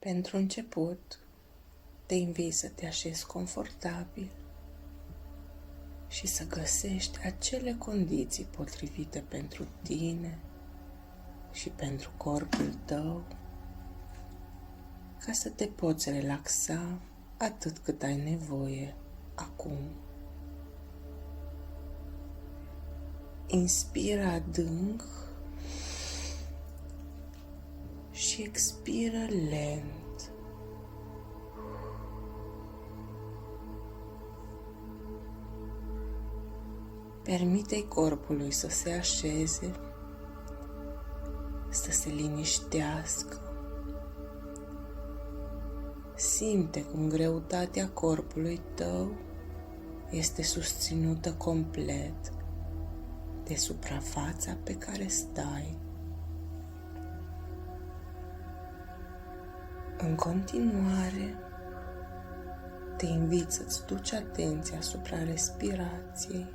Pentru început, te invit să te așezi confortabil și să găsești acele condiții potrivite pentru tine și pentru corpul tău, ca să te poți relaxa atât cât ai nevoie acum. Inspiră adânc și expiră lent. Permite-i corpului să se așeze, să se liniștească. Simte cum greutatea corpului tău este susținută complet de suprafața pe care stai. În continuare, te invit să-ți duci atenția asupra respirației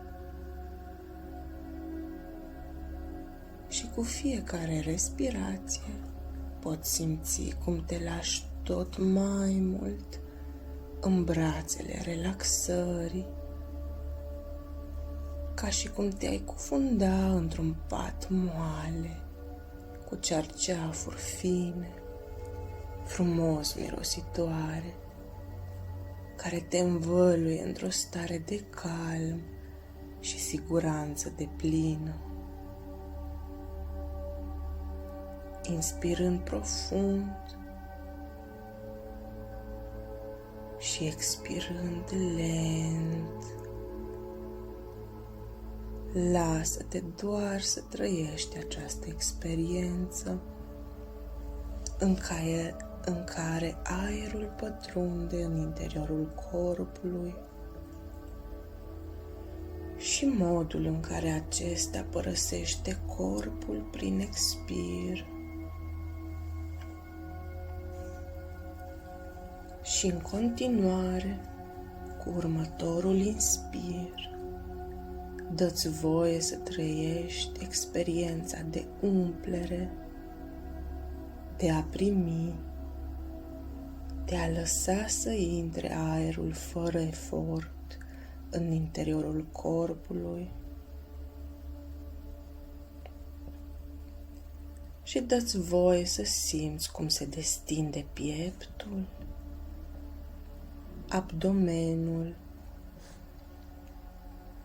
și cu fiecare respirație poți simți cum te lași tot mai mult în brațele relaxării, ca și cum te-ai cufunda într-un pat moale, cu cerceafuri fine, frumos mirositoare, care te învăluie într-o stare de calm și siguranță deplină. Inspirând profund și expirând lent, lasă-te doar să trăiești această experiență în care aerul pătrunde în interiorul corpului și modul în care acesta părăsește corpul prin expir. Și în continuare, cu următorul inspir, dă-ți voie să trăiești experiența de umplere, de a primi, de a lăsa să intre aerul fără efort în interiorul corpului și dă-ți voie să simți cum se destinde pieptul, abdomenul,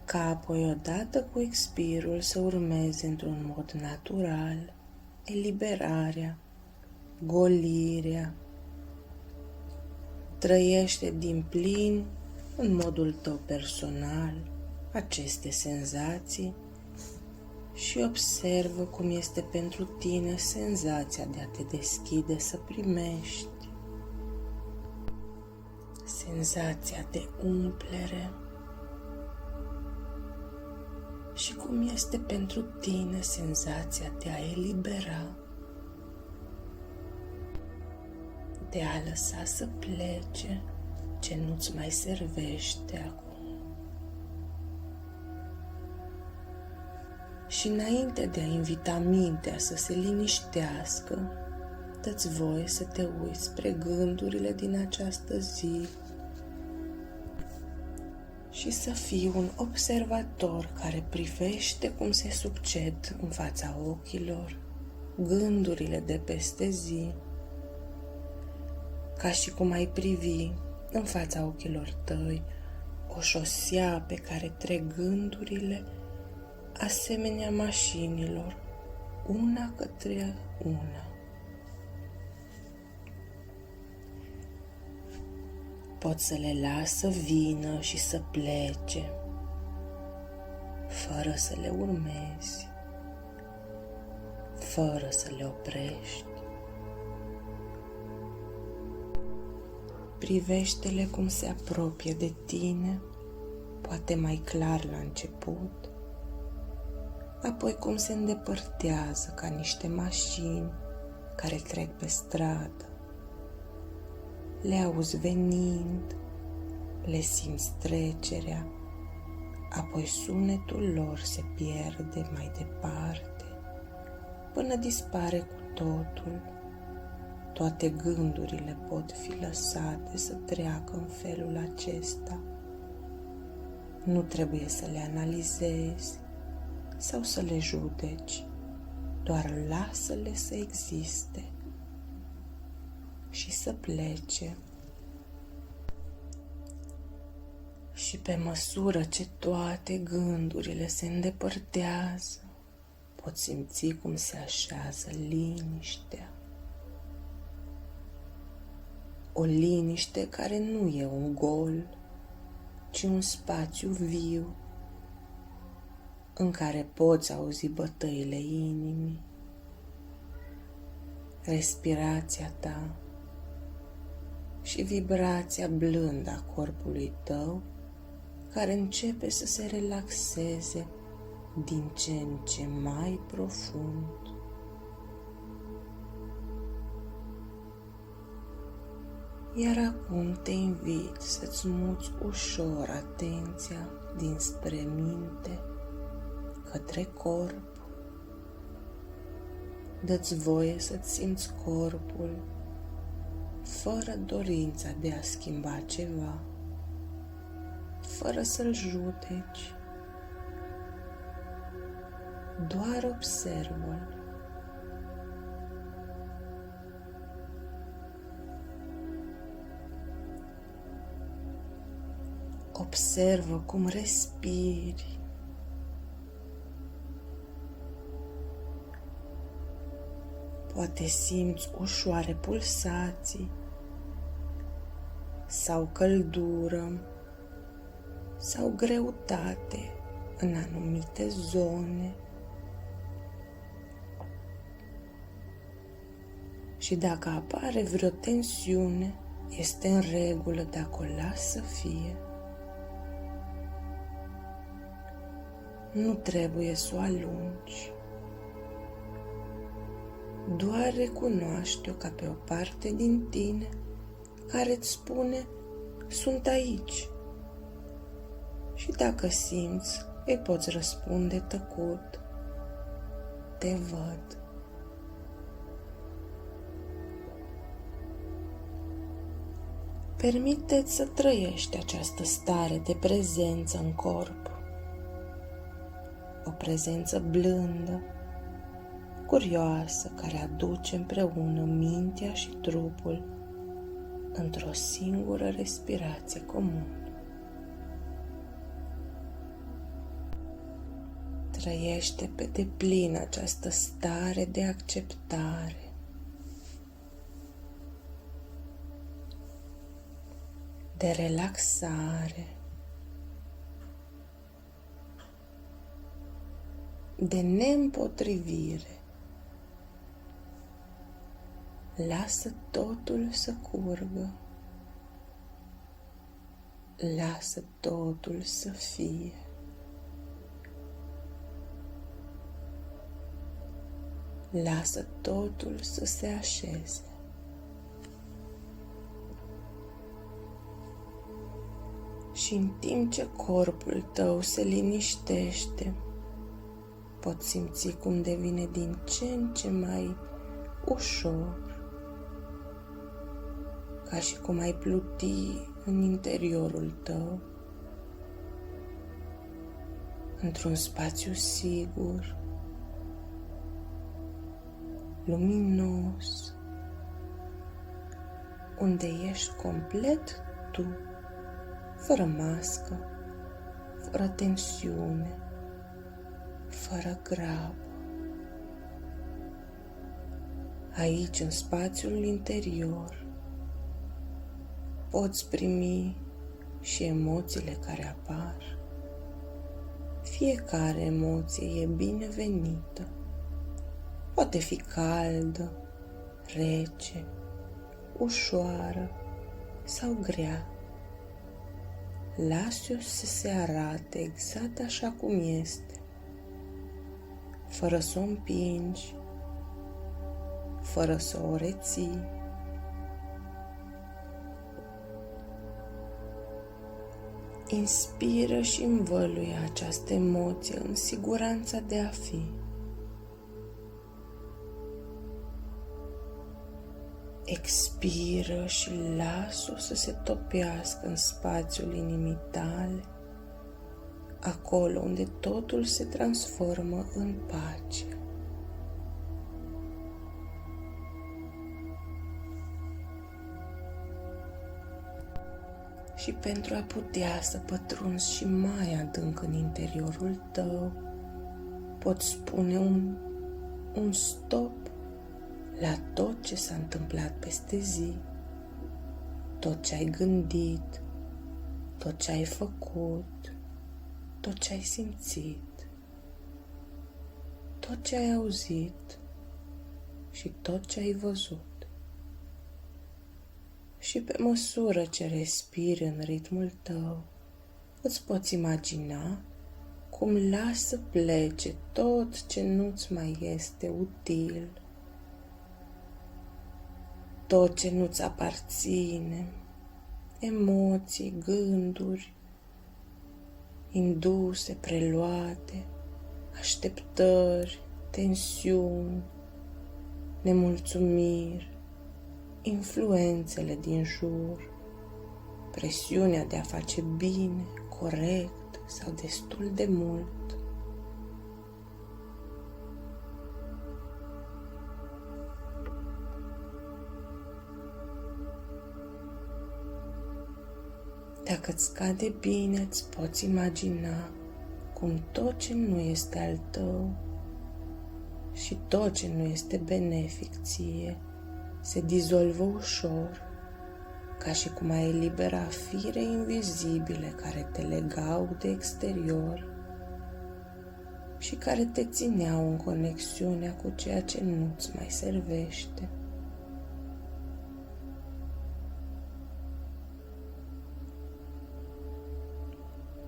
ca apoi odată cu expirul să urmeze într-un mod natural eliberarea, golirea. Trăiește din plin în modul tău personal aceste senzații și observă cum este pentru tine senzația de a te deschide să primești, senzația de umplere și cum este pentru tine senzația de a elibera, de a lăsa să plece ce nu-ți mai servește acum. Și înainte de a invita mintea să se liniștească, dă-ți voie să te uiți spre gândurile din această zi și să fii un observator care privește cum se succed în fața ochilor gândurile de peste zi, ca și cum ai privi în fața ochilor tăi o șosea pe care trec gândurile asemenea mașinilor, una către una. Poți să le lași să vină și să plece, fără să le urmezi, fără să le oprești. Privește-le cum se apropie de tine, poate mai clar la început, apoi cum se îndepărtează ca niște mașini care trec pe stradă. Le auzi venind, le simți trecerea, apoi sunetul lor se pierde mai departe, până dispare cu totul Toate gândurile pot fi lăsate să treacă în felul acesta. Nu trebuie să le analizezi sau să le judeci, doar lasă-le să existe și să plece. Și pe măsură ce toate gândurile se îndepărtează, poți simți cum se așează liniștea. O liniște care nu e un gol, ci un spațiu viu în care poți auzi bătăile inimii, respirația ta și vibrația blândă a corpului tău care începe să se relaxeze din ce în ce mai profund. Iar acum te invit să-ți muți ușor atenția dinspre minte către corp. Dă-ți voie să-ți simți corpul fără dorința de a schimba ceva, fără să-l judeci. Doar observă-l. Observă cum respiri. Poate simți ușoare pulsații sau căldură sau greutate în anumite zone. Și dacă apare vreo tensiune, este în regulă dacă o lași să fie. Nu trebuie să o alungi. Doar recunoaște-o ca pe o parte din tine care îți spune: sunt aici. Și dacă simți, îi poți răspunde tăcut: te văd. Permite-ți să trăiești această stare de prezență în corp. O prezență blândă, curioasă, care aduce împreună mintea și trupul într-o singură respirație comună. Trăiește pe deplin această stare de acceptare, de relaxare, de neîmpotrivire. Lasă totul să curgă. Lasă totul să fie. Lasă totul să se așeze. Și în timp ce corpul tău se liniștește, poți simți cum devine din ce în ce mai ușor, ca și cum ai pluti în interiorul tău, într-un spațiu sigur, luminos, unde ești complet tu, fără mască, fără tensiune, fără grabă. Aici, în spațiul interior, poți primi și emoțiile care apar. Fiecare emoție e binevenită. Poate fi caldă, rece, ușoară sau grea. Lasă-o să se arate exact așa cum este, fără să o împingi, fără să o reții. Inspiră și învăluie această emoție în siguranța de a fi. Expiră și lasă-o să se topească în spațiul inimii tale, acolo unde totul se transformă în pace. Și pentru a putea să pătrunzi și mai adânc în interiorul tău, poți spune un stop la tot ce s-a întâmplat peste zi, tot ce ai gândit, tot ce ai făcut, tot ce ai simțit, tot ce ai auzit și tot ce ai văzut. Și pe măsură ce respiri în ritmul tău, îți poți imagina cum lași să plece tot ce nu-ți mai este util, tot ce nu-ți aparține, emoții, gânduri, induse, preluate, așteptări, tensiuni, nemulțumiri, influențele din jur, presiunea de a face bine, corect sau destul de mult. Dacă îți cade bine, îți poți imagina cum tot ce nu este al tău și tot ce nu este benefic ție se dizolvă ușor, ca și cum ai elibera fire invizibile care te legau de exterior și care te țineau în conexiunea cu ceea ce nu-ți mai servește.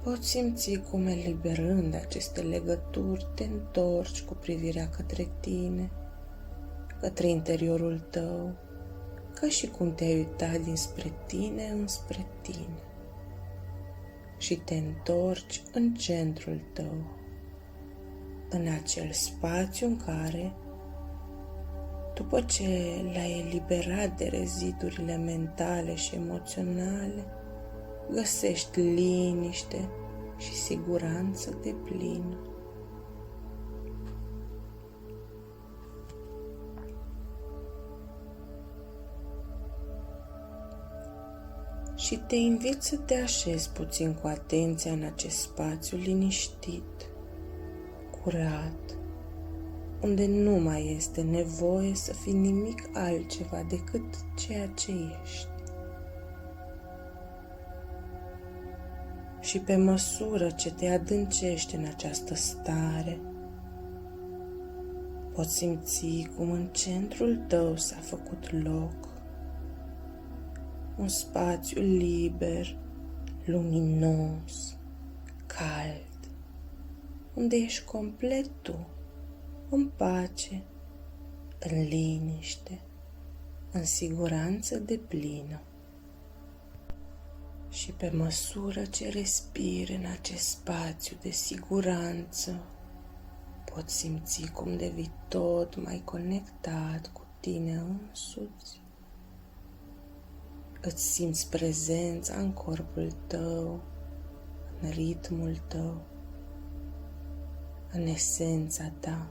Poți simți cum, eliberând aceste legături, te întorci cu privirea către tine, către interiorul tău, ca și cum te-ai uitat dinspre tine înspre tine și te întorci în centrul tău, în acel spațiu în care, după ce l-ai eliberat de rezidurile mentale și emoționale, găsești liniște și siguranță deplină. Și te invit să te așezi puțin cu atenția în acest spațiu liniștit, curat, unde nu mai este nevoie să fii nimic altceva decât ceea ce ești. Și pe măsură ce te adâncești în această stare, poți simți cum în centrul tău s-a făcut loc un spațiu liber, luminos, cald, unde ești complet tu, în pace, în liniște, în siguranță deplină. Și pe măsură ce respiri în acest spațiu de siguranță, poți simți cum devii tot mai conectat cu tine însuți. Îți simți prezența în corpul tău, în ritmul tău, în esența ta.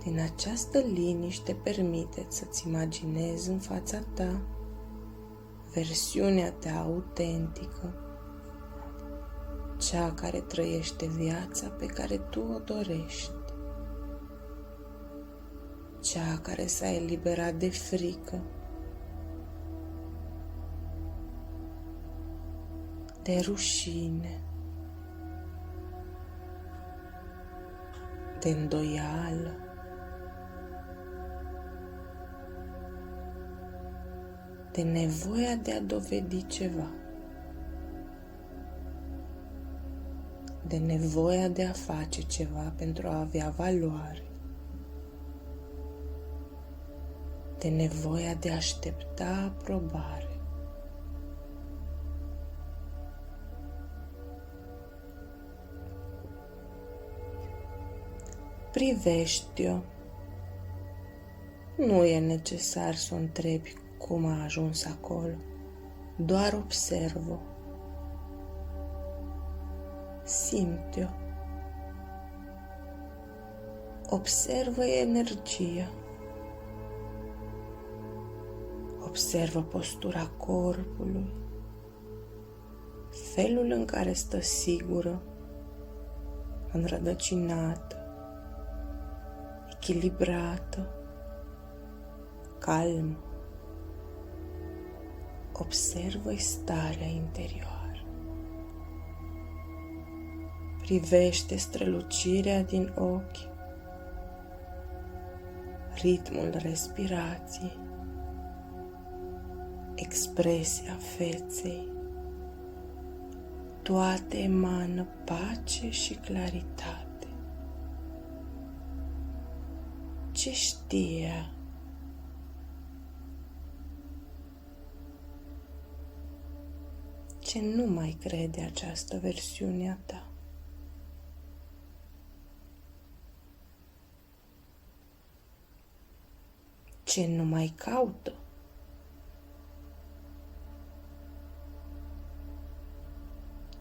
Din această liniște permite-ți să-ți imaginezi în fața ta versiunea ta autentică, cea care trăiește viața pe care tu o dorești, cea care s-a eliberat de frică, de rușine, de îndoială, de nevoia de a dovedi ceva, de nevoia de a face ceva pentru a avea valoare, de nevoia de a aștepta aprobare. Privește-o Nu e necesar să o întrebi cum a ajuns acolo, doar observă. Simte-o. Observă energia. Observă postura corpului, felul în care stă sigură, înrădăcinată, echilibrată, calmă. Observă-i starea interioară. Privește strălucirea din ochi, ritmul respirației, expresia feței. Toate emană pace și claritate. Ce știe? Ce nu mai crede această versiune a ta? Ce nu mai caută?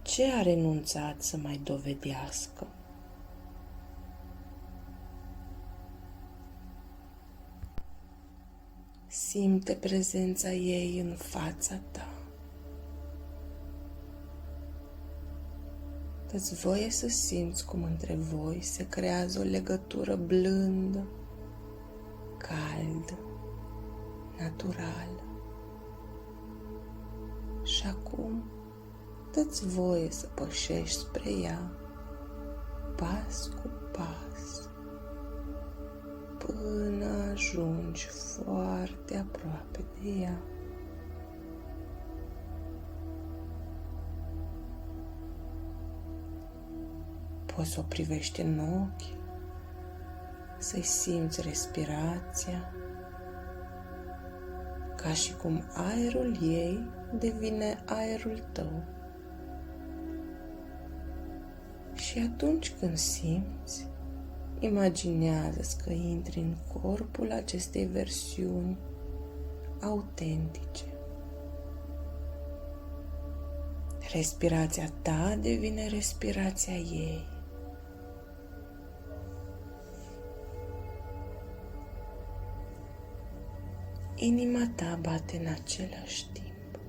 Ce a renunțat să mai dovedească? Simte prezența ei în fața ta. Dă-ți voie să simți cum între voi se creează o legătură blândă, caldă, naturală. Și acum dă-ți voie să pășești spre ea, pas cu pas, până ajungi foarte aproape de ea. Poți să o privești în ochi, să-i simți respirația, ca și cum aerul ei devine aerul tău. Și atunci când simți, imaginează-ți că intri în corpul acestei versiuni autentice. Respirația ta devine respirația ei. Inima ta bate în același timp.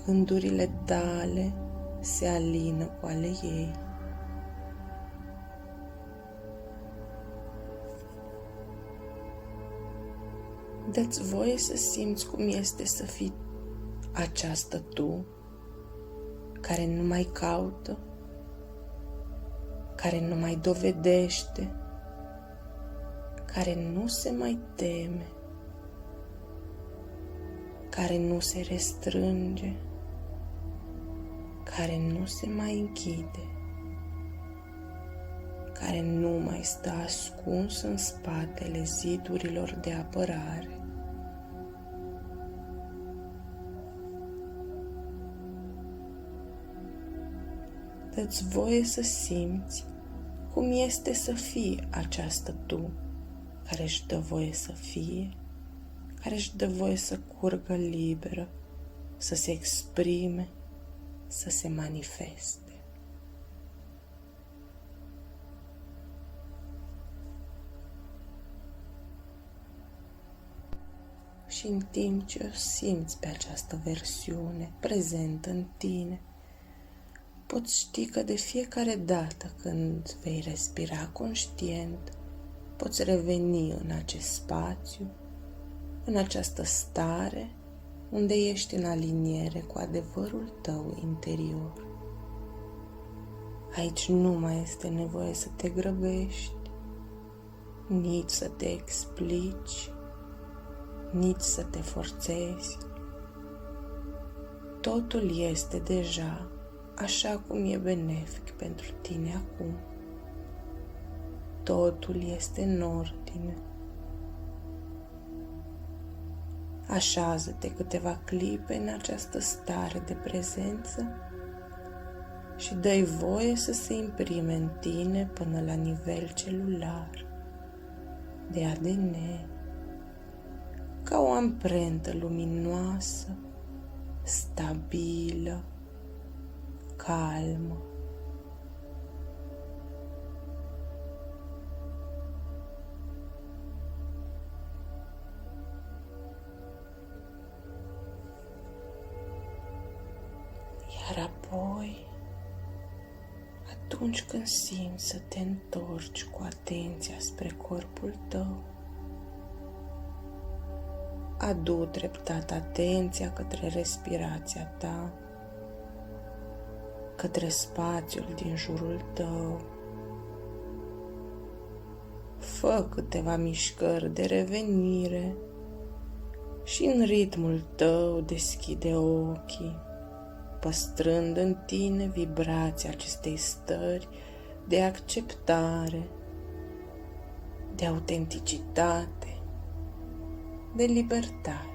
Gândurile tale se alină cu ale ei. Dă-ți voie să simți cum este să fii această tu, care nu mai caută, care nu mai dovedește, care nu se mai teme, care nu se restrânge, care nu se mai închide, care nu mai stă ascuns în spatele zidurilor de apărare. Dă-ți voie să simți cum este să fii această tu, care își dă voie să fie, care își dă voie să curgă liberă, să se exprime, să se manifeste. Și în timp ce o simți pe această versiune prezentă în tine, poți ști că de fiecare dată când vei respira conștient, poți reveni în acest spațiu, în această stare unde ești în aliniere cu adevărul tău interior. Aici nu mai este nevoie să te grăbești, nici să te explici, nici să te forțezi. Totul este deja așa cum e benefic pentru tine acum. Totul este în ordine. Așează-te câteva clipe în această stare de prezență și dă-i voie să se imprime în tine până la nivel celular. de ADN, ca o amprentă luminoasă, stabilă, calmă. Iar apoi, atunci când simți să te întorci cu atenția spre corpul tău, adu treptat atenția către respirația ta, către spațiul din jurul tău. Fă câteva mișcări de revenire și în ritmul tău deschide ochii, păstrând în tine vibrația acestei stări de acceptare, de autenticitate, de libertate.